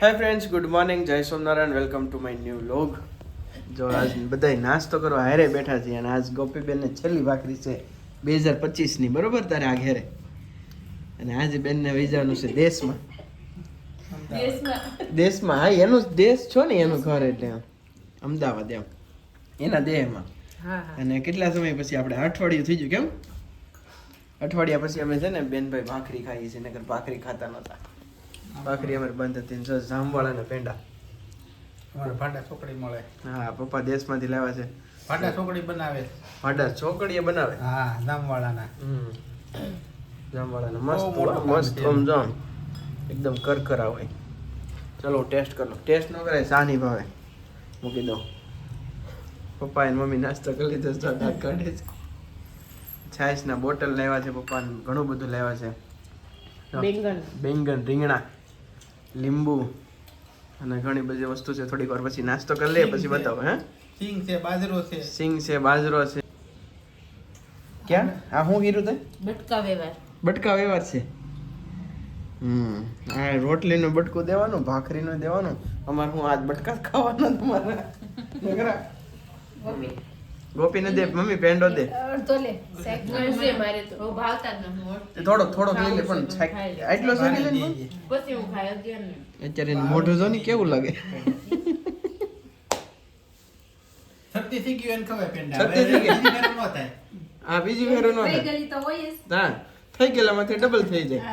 Hi friends, good morning, જય Somnarayan, welcome to my new vlog. જો આજ બધાય નાસ્તો કરવા હારે બેઠા છીએ અને આજ ગોપીબેનને છેલ્લી ભાખરી છે 2025ની, બરોબર? તારે આ ઘેરે અને આજે બેનને વહી જવાનું છે દેશમાં. દેશમાં હા, એનું જ દેશ છો ને, એનું ઘર એટલે અમદાવાદ એમ એના દેહમાં. અને કેટલા સમય પછી આપણે અઠવાડિયું થઈ ગયું, કેમ અઠવાડિયા પછી અમે છે ને બેનભાઈ ભાખરી ખાઈએ છીએ, નકર ભાખરી ખાતા નહોતા. ભાખરી અમારે બંધ હતી. ને જામવાળા ને પેંડા અમારે ભાડા ચોકડી મળે. હા, પપ્પા દેશમાંથી લાવ્યા છે. ભાડા ચોકડી બનાવે. ભાડા ચોકડીએ બનાવે. હા, જામવાળાના. જામવાળાના બહુ મોટું મસ્ત કામ છે. સમજામ એકદમ કરકરા હોય. ચલો ટેસ્ટ કરો. ટેસ્ટ ન કરાય, સાની ભાવે મૂકી દો. પપ્પા અને મમ્મી નાસ્તો કરી લીધો, દાંત કાઢે છે. છાશના બોટલ લેવા છે પપ્પાને, ઘણું બધું લેવા છે. બેંગન, રીંગણા, લીંબુ અને ઘણી બધી વસ્તુ છે. થોડીક વાર પછી નાસ્તો કરી લઈએ, પછી બતાવો. હે, સિંગ છે, બાજરો છે. સિંગ છે, બાજરો છે. ક્યાં આ હું કીધું તે? બટકા વ્યવહાર છે. આ રોટલીનું બટકું દેવાનું, ભાખરીનું દેવાનું. અમારે હું આજ બટકા જ ખાવાના તમારા. ગોપીને દે, મમ્મી પેંડો દે. થોડોક લઈ લે, પણ આટલો સારી લે ને. અત્યારે મોઢું જો ને કેવું લાગે. શરદી થઈ ગયું એને ખવાય પેંડા. શરદી થઈ ગઈ. બીજી ફેર ન થાય. આ બીજી ફેરો નો થાય. હા, થઈ ગયેલામાંથી ડબલ થઈ જાય.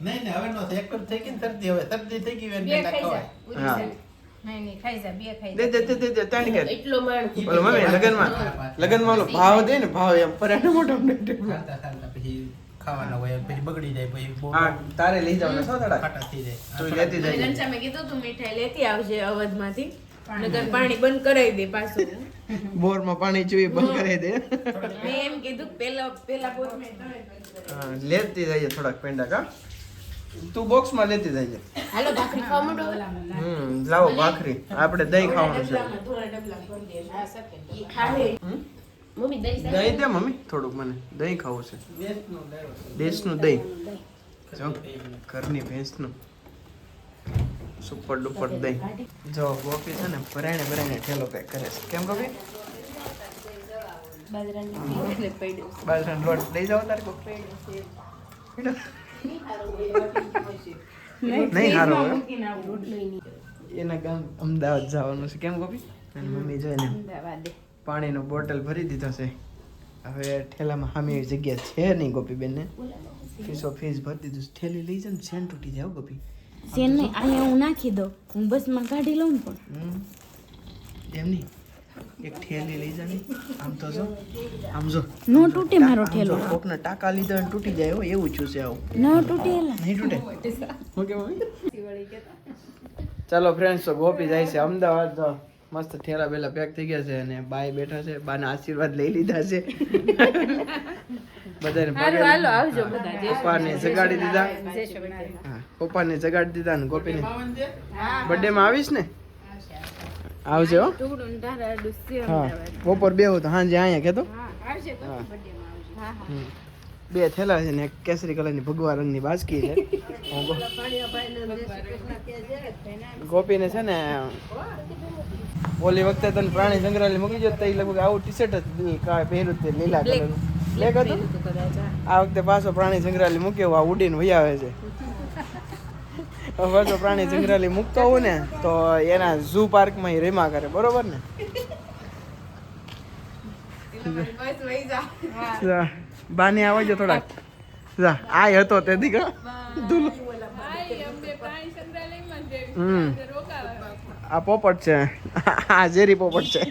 નહીં હવે ન થાય. એક જ થઈ ગઈ ને શરદી, હવે શરદી થઈ ગઈ એને પેંડા ખવાય. હા, દે તાણી કર. બોલો મમ્મી, લગનમાં ઓલો ભાવ દે ને, ભાવ એમ પરાઠો મોટો ખાતા પછી ખાવાના હોય, પછી બગડી જાય, પછી બહુ હા, તારે લઈ જાવ ને સો થોડા ખાટા થઈ જાય. તું લેતી જાય. ઘનશ્યામે કીધું તું મીઠાઈ લેતી આવજે અવધમાંથી, નકર પાણી બંધ કરાવી દે પાછું. બોરમાં પાણી ચૂઈ બંધ કરી દે. મેં એમ કીધું પેલા પોતમાં હા, લેતી જઈએ થોડાક પેંડા. કા તું બોક્સમાં લેતી જઈએ. હાલો ભાખરી ખાવા માંડો. લાવો ભાખરી. આપણે દહીં ખાવાનું છે. થોડા ડબલા ભરી દે. હા શકે. ઈ ખાવે. મમ્મી દહીં દહીં દે મમ્મી, થોડુંક મને દહીં ખાવું છે. દેશનું દહીં, જો ઘરની ભેંસનું સુપર ડુપર દહીં. જો ગોપી છે ને ભરાણે ઠેલો પેક કરે છે. કેમ ગોપી? બાજરાનો લોટ લઈ જાઓ તારે ગોપી. નહીં હારો એના ગામ અમદાવાદ જવાનું છે. કેમ ગોપી? અને મમ્મી જોઈને પાણીનો બોટલ ભરી દીધો છે. હવે ઠેલામાં સામે એવી જગ્યા છે નહીં ગોપીબેનને. ફીસ ભરી દીધું છે. ઠેલી લઈ જાય ને સેન તૂટી જાય ગોપી. સેન નહીં, અહીંયા હું નાખી દઉં, હું બસમાં કાઢી લઉં ને. પણ એમ નહીં, એક ઠેલી લઈ જા ને. આમ તો જો, આમ જો નો તૂટે મારો ઠેલો. કોકના ટાંકા લીધા ને તૂટી જાય એવું છું છે. આવું ન તૂટે એલા. નહીં તૂટે. Okay mummy. ચાલો ફ્રેન્ડ્સ, તો ગોપી જાય છે અમદાવાદ. તો મસ્ત ઠેલા બેલા પેક થઈ ગયા છે અને બાય બેઠા છે. બાના આશીર્વાદ લઈ લીધા છે. બધાને હાલો આવજો બધા. પપ્પાને જગાડી દીધા. હા, પપ્પાને જગાડી દીધા ને ગોપીને બર્થડે માં આવીશ ને, આવજો. ટુકડું તારા ડુસ્સી હા, અમદાવાદ. બપોર બેહું તો સાંજે અહીંયા કેતો. આવશે તો બર્થડેમાં આવજો. હા હા. બે થેલા છે ને એક કેસરી કલરની ભગવા રંગની બાસકી છે. ગોપીને છે ને ઓલી વખતે તને પ્રાણી સંગ્રહાલય મૂકી જો, તઈ લગભગ આવું ટી શર્ટ જ પહેર્યું તે લીલા કલરનું બ્લેક હતું. આ વખતે પાછો પ્રાણી સંગ્રહાલય મૂક્યો, આ ઉડીને વહી આવે છે. પાછો પ્રાણી સંગ્રહાલય મૂકતો હોઉં ને તો એના ઝૂ પાર્કમાં ઈ રેમા કરે, બરોબર ને? બાને આવજો થોડાક. આ હતો તે દીકરા દુલો. આ પોપટ છે, આ ઝેરી પોપટ છે.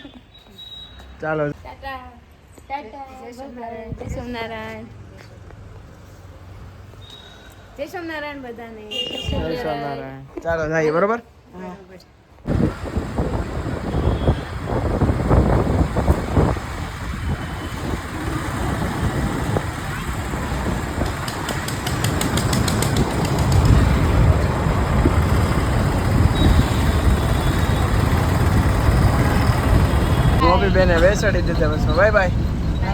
ચાલો ટાટા ટાટા. જય સોમનારાયણ. જય સોમનારાયણ. જય સોમનારાયણ બધાને. જય સોમનારાયણ. ચાલો જઈએ, બરોબર? ગોપી બેને બેસાડી દીધા બસમાં. Bye bye.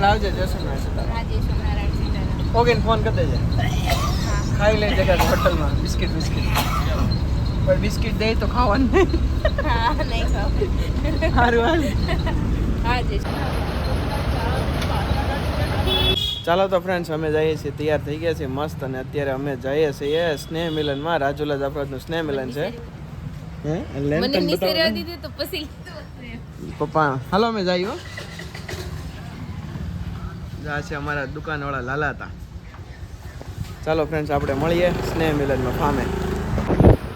આવજો. જય સોમનારાયણ. ઓકે, ફોન કરી દેજે. ખાઈ લે જગ્યા હોટલમાં બિસ્કિટ. પણ બિસ્કિટ દે તો ખાવાનું નહીં. હા નહીં ખાવ. સારું હાલ. હા જી. ચાલો તો ફ્રેન્ડ્સ અમે જઈએ છીએ, તૈયાર થઈ ગયા છીએ મસ્ત, અને અત્યારે અમે જઈએ છીએ સ્નેહ મિલનમાં. રાજુલા જાફરાબાદનું સ્નેહ મિલન છે. હે મને નીચે રહેવા દીધું તો પછી પપ્પા હાલો અમે જઈએ હો. આ છે અમારા દુકાનવાળા લાલા હતા. ચાલો ફ્રેન્ડ્સ આપણે મળીએ સ્નેહ મિલનમાં ફામે.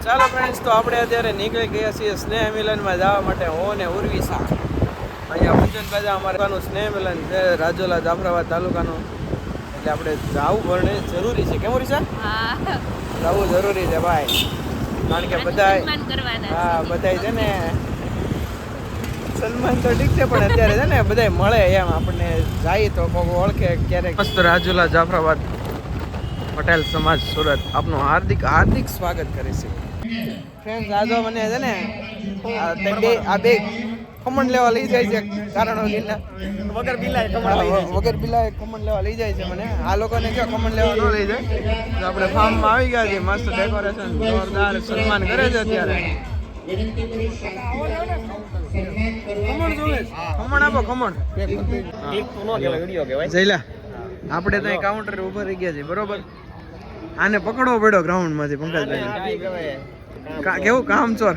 ચાલો ફ્રેન્ડ્સ તો આપણે અત્યારે નીકળી ગયા છીએ સ્નેહ મિલનમાં જવા માટે. હું ને ઉર્વિશા અહીંયા ઉજ્જૈન બાજુ અમારું સ્નેહ મિલન છે, રાજુલા જાફરાબાદ તાલુકાનું. એટલે આપણે જવું ભરણે જરૂરી છે. કેમ ઉર્વિશા? હા જવું જરૂરી છે ભાઈ, કારણ કે બધાય સન્માન કરવાના હા બધાય છે ને સન્માન તો ઠીક છે, પણ અત્યારે છે ને બધાય મળે એમ આપણને જાય તો કોઈ ઓળખે ક્યારેક. મસ્ત રાજુલા જાફરાબાદ પટેલ સમાજ સુરત આપનું હાર્દિક હાર્દિક સ્વાગત કરે છે. ફ્રેન્ડ્સ આજો મને છે ને આ બે ખમણ લેવા લઈ જાય છે કારણ વગર બિલાએ ખમણ લેવા લઈ જાય છે મને. આ લોકોને જો ખમણ લેવા ન લઈ જાય તો આપણે ફાર્મમાં આવી ગયા છીએ. મસ્ત ડેકોરેશન જોરદાર સન્માન કરે છે અત્યારે. ખમણ આપો ખમણ. જયલા આપણે તો કાઉન્ટર ઉપર રહી ગયા છે બરોબર. આને પકડવો પડ્યો ગ્રાઉન્ડ માંથી પંકજભાઈ. કેવું કામ ચોર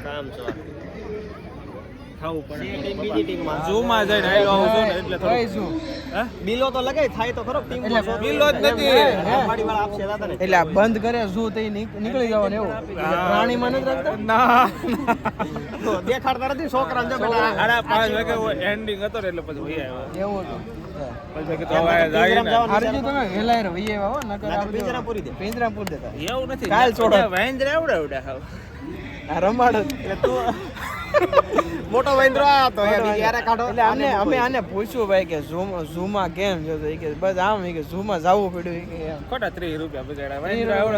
એટલે આ બંધ કરે ઝૂ તો નીકળી જવાનું એવું પ્રાણીમાં નથી રાખતા. દેખાડતા નથી છોકરા એન્ડિંગ હતો એટલે પછી એવું પિંજરાપુર દેતા એવું નથી. કાલ છોડો રમાડ એટલે તું મોટો વાંદરો હતો એટલે અમે આને પૂછ્યું ભાઈ કે ઝૂમાં કેમ જતો કે બસ આમ કે ઝૂમાં જવું પડ્યું કે ખોટા 30 રૂપિયા બગાડ્યા.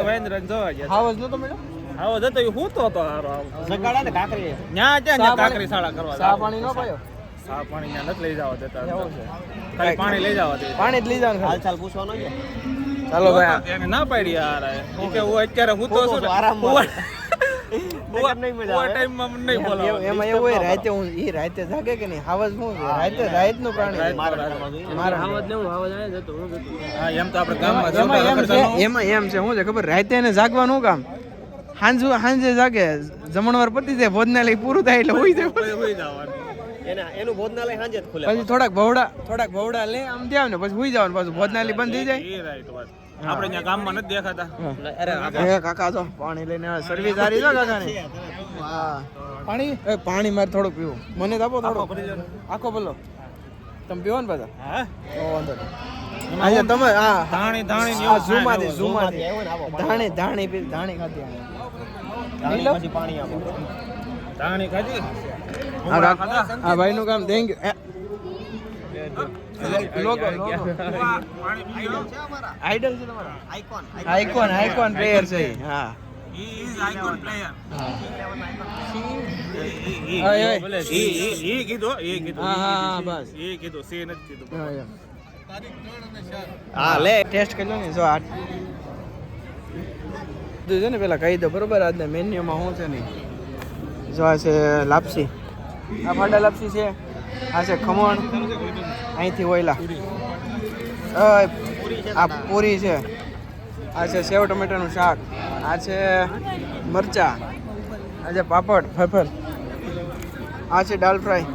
વાંદરા જોવા ગયા. હાવજ નતો મળ્યો. આવો જતો હું તો હારો સગાડા ને કાકરી ન્યા કાકરી શાળા કરવા સા પાણી ન પાયો. સા પાણી ન્યા નથી લઈ જવા દેતા. એવું છે. ખાલી પાણી લઈ જવા દે. પાણી જ લઈ જવાનું. હાલચાલ પૂછવાનો છે. ચાલો ભાઈ એને ના પાડી યાર. હું કે હું અત્યારે હું તો છું આરામમાં એમાં એવું હોય રાતે હું ઈ રાતે જાગે કે નહીં. હાવજ શું છે રાત નું પ્રાણી. એમ તો આપણે ગામમાં એમાં એમ છે શું છે ખબર, રાતે એને જાગવાનું કામ. સાંજે જાગે, જમણવાર પતી જાય, ભોજનાલય પૂરું થાય એટલે હોઈ જાય. હોઈ જવાનું. એનું ભોજનાલય સાંજે જ ખુલે. પછી થોડાક ભવડા લે આમ ત્યાં ને પછી હોઈ જવાનું, પાછું ભોજનાલય બંધ થઈ જાય. એ રાઈટ વાત. આપણે ત્યાં ગામમાં નથી દેખાતા. અરે કાકા તો પાણી લઈને સર્વિસ સારી છે કાકાની. હા પાણી મારે થોડું પીવું. મને તો આપો થોડું. આખો બોલો તમે પીવો ને પાછા. હા વાંધો નહીં. આજે તમે હા ધાણી ઝૂમાંથી ધાણી ખાધી. પાણી આપો. ધાણી ખાધી. આ ભાઈ નું કામ થેન્ક યુ. આઈડલ છે તમારા? આઈકોન પ્લેયર છે. હા હા લે ટેસ્ટ કરી લો ને. જો આ છે ને પેલા કહી દો બરોબર. આજના મેન્યુમાં શું છે નહીં. જો આ છે લાપસી, આ ફાડા લાપસી છે. આ છે ખમણ અહીંથી ઓયલા. આ પૂરી છે. આ છે સેવ ટમેટાનું શાક. આ છે મરચા. આ છે પાપડ ફરફર. આ છે દાલ ફ્રાય.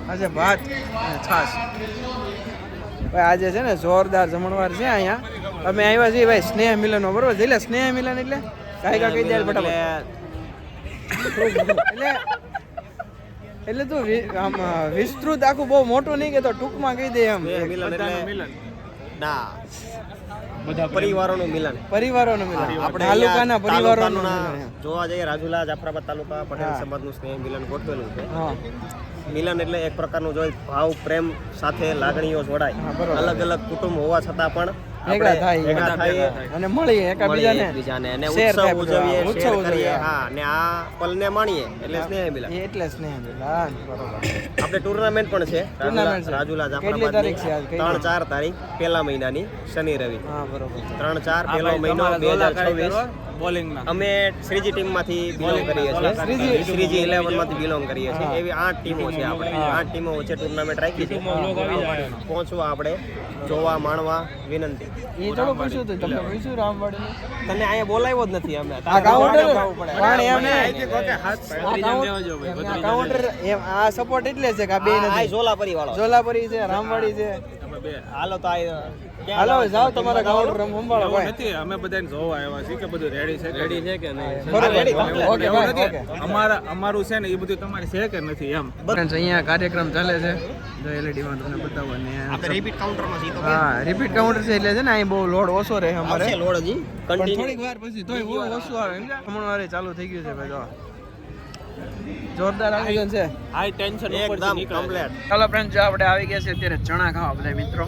આ છે ભાત અને છાશ. ભાઈ આજે છે ને જોરદાર જમણવાર છે અહીંયા. અમે આવ્યા છીએ ભાઈ સ્નેહ મિલનમાં બરોબર. એટલે સ્નેહ મિલન એટલે કાંઈ કહી દે ફટાફટ. એટલે તું આમ વિસ્તૃત આખું બહુ મોટું નહીં કે તો ટૂંકમાં કહી દે એમ. ના બધા પરિવારોનું મિલન. પરિવારોનું મિલન. તાલુકાના પરિવારોનું મિલન. જોવા જઈએ રાજુલા જાફરાબાદ તાલુકા પટેલ સમાજનું સ્નેહ મિલન ગોઠવેલું છે. હા મિલન એટલે એક પ્રકારનું જો ભાવ પ્રેમ સાથે લાગણીઓ જોડાય. અલગ અલગ કુટુંબ હોવા છતાં પણ ભેગા થાય અને મળીએ એકબીજાને અને ઉત્સવ ઉજવીએ, શેર કરીએ. હા ને આ પલને માણીએ એટલે સ્નેહ મિલન. એટલે સ્નેહ મિલન બરોબર. આપણે ટુર્નામેન્ટ પણ છે રાજુલા જાફરાબાદ 3-4 તારીખ પહેલા મહિનાની શનિ રવિ. હા બરોબર. 3-4 પહેલો મહિનો 2026. બોલિંગના અમે શ્રીજી ટીમમાંથી બિલોંગ કરીએ છીએ શ્રીજી 11 માંથી બિલોંગ કરીએ છીએ એવી 8 ટીમો છે આપણે 8 ટીમો વચ્ચે ટુર્નામેન્ટ રાખી છે પહોંચવા આપણે જોવા માણવા વિનંતી એ થોડું પૂછ્યું હતું તમને પૂછ્યું રામવાડીનું તને અહીંયા બોલાવ્યો જ નથી અમે આ કાઉન્ટર પણ એમ કાઉન્ટર એમ આ સપોર્ટ એટલે છે કે આ બે આ નથી ઝોલાપરી વાળો જોલાપરી છે રામવાડી છે હાલો તો હાલો જાઓ તમારા કાઉન્ટર સંભાળો ભાઈ નથી અમે બધાને જોવા આવ્યા છીએ કે બધું રેડી છે કે નહીં બરોબર ઓકે એવું ભાઈ નથી. ઓકે અમારું છે ને એ બધું તમારે છે કે નથી એમ ફ્રેન્ડ્સ અહીંયા કાર્યક્રમ ચાલે છે જો LED માં તમને બતાવવા ને આપણે રિપીટ કાઉન્ટરમાં છીએ તો હા રિપીટ કાઉન્ટર છે એટલે છે ને અહીં બહુ લોડ ઓછો રહે અમારે આવશે લોડ હજી પણ કન્ટિન્યુ થોડીક વાર પછી તોય બહુ ઓછું આવે સમજ્યા હમણાં વારે ચાલુ થઈ ગયું છે ભાઈ જો જોરદાર આયોજન છે હાઈ ટેન્શન એકદમ કમ્પ્લીટ ચાલો ફ્રેન્ડ જો આપણે આવી ગયા છે અત્યારે ચણા ખાવા બધા મિત્રો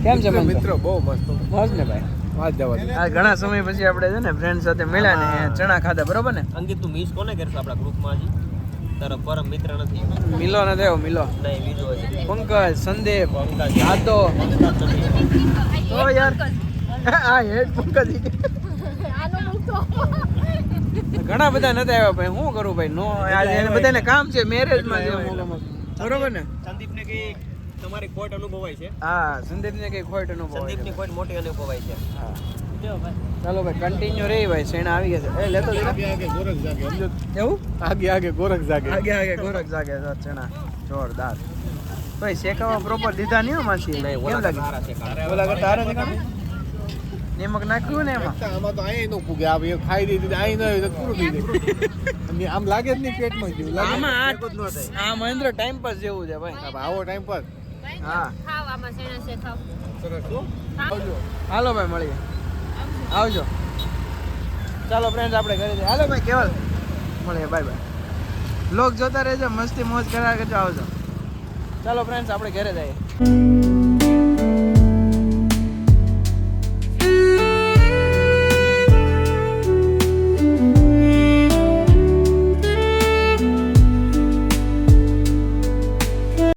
કેમ છે મિત્રો બહુ મસ્ત મસ્ત ને ભાઈ વાત જવા આ ઘણા સમય પછી આપણે છે ને ફ્રેન્ડ સાથે મળ્યા ને ચણા ખાધા બરોબર ને અંકિત તું મિસ કોને કરશે આપણા ગ્રુપમાં હજી તારો પરમ મિત્ર નથી મિલો ને થયો મિલો નહીં બીજો હજી પંકજ સંદીપ યાદો ઓ યાર આ હેડ પંકજ ઘણા બધા નથી આવ્યા ભાઈ શું કરું ભાઈ નો આજે એને બધાને કામ છે મેરેજમાં છે બરોબર ને સંદીપને કઈ તમારી ખોટ અનુભવાય છે હા સંદીપને કઈ ખોટ અનુભવ સંદીપની ખોટ મોટી અનુભવાય છે ચાલો ભાઈ કન્ટિન્યુ રહી ભાઈ શેણા આવી ગયા છે એ લેતો જરા ગોરખ જાગે સમજો એવું આગે ગોરખ જાગે આગે ગોરખ જાગે છે ચણા જોરદાર ભાઈ શેકાવા પ્રોપર દીધા નહીં હો માસી નહીં કેમ લાગે સારા છે કાળા. ઓલા કરતા હારા છે કામ નિમક નાખ્યું ને એમાં આમાં તો અહીં નો પૂગે આ એ ખાઈ દીધી અહીં ન તો પૂરું થઈ જાય આમ લાગે જ નહીં પેટમાં ગયું આમાં આ મહેન્દ્ર ટાઈમ પાસ જેવું છે ભાઈ આવો ટાઈમ પર હા ખાવામાં શેણા છે ખાવ સરસ હાલો ભાઈ મળીએ આવજો ચાલો ફ્રેન્ડ્સ આપણે ઘરે જઈએ હાલો ભાઈ કેવલ મળીએ બાય બાય બ્લોગ જોતા રહેજો મસ્તી મોજ કર્યા કરજો આવજો ચાલો ફ્રેન્ડ્સ આપણે ઘરે જઈએ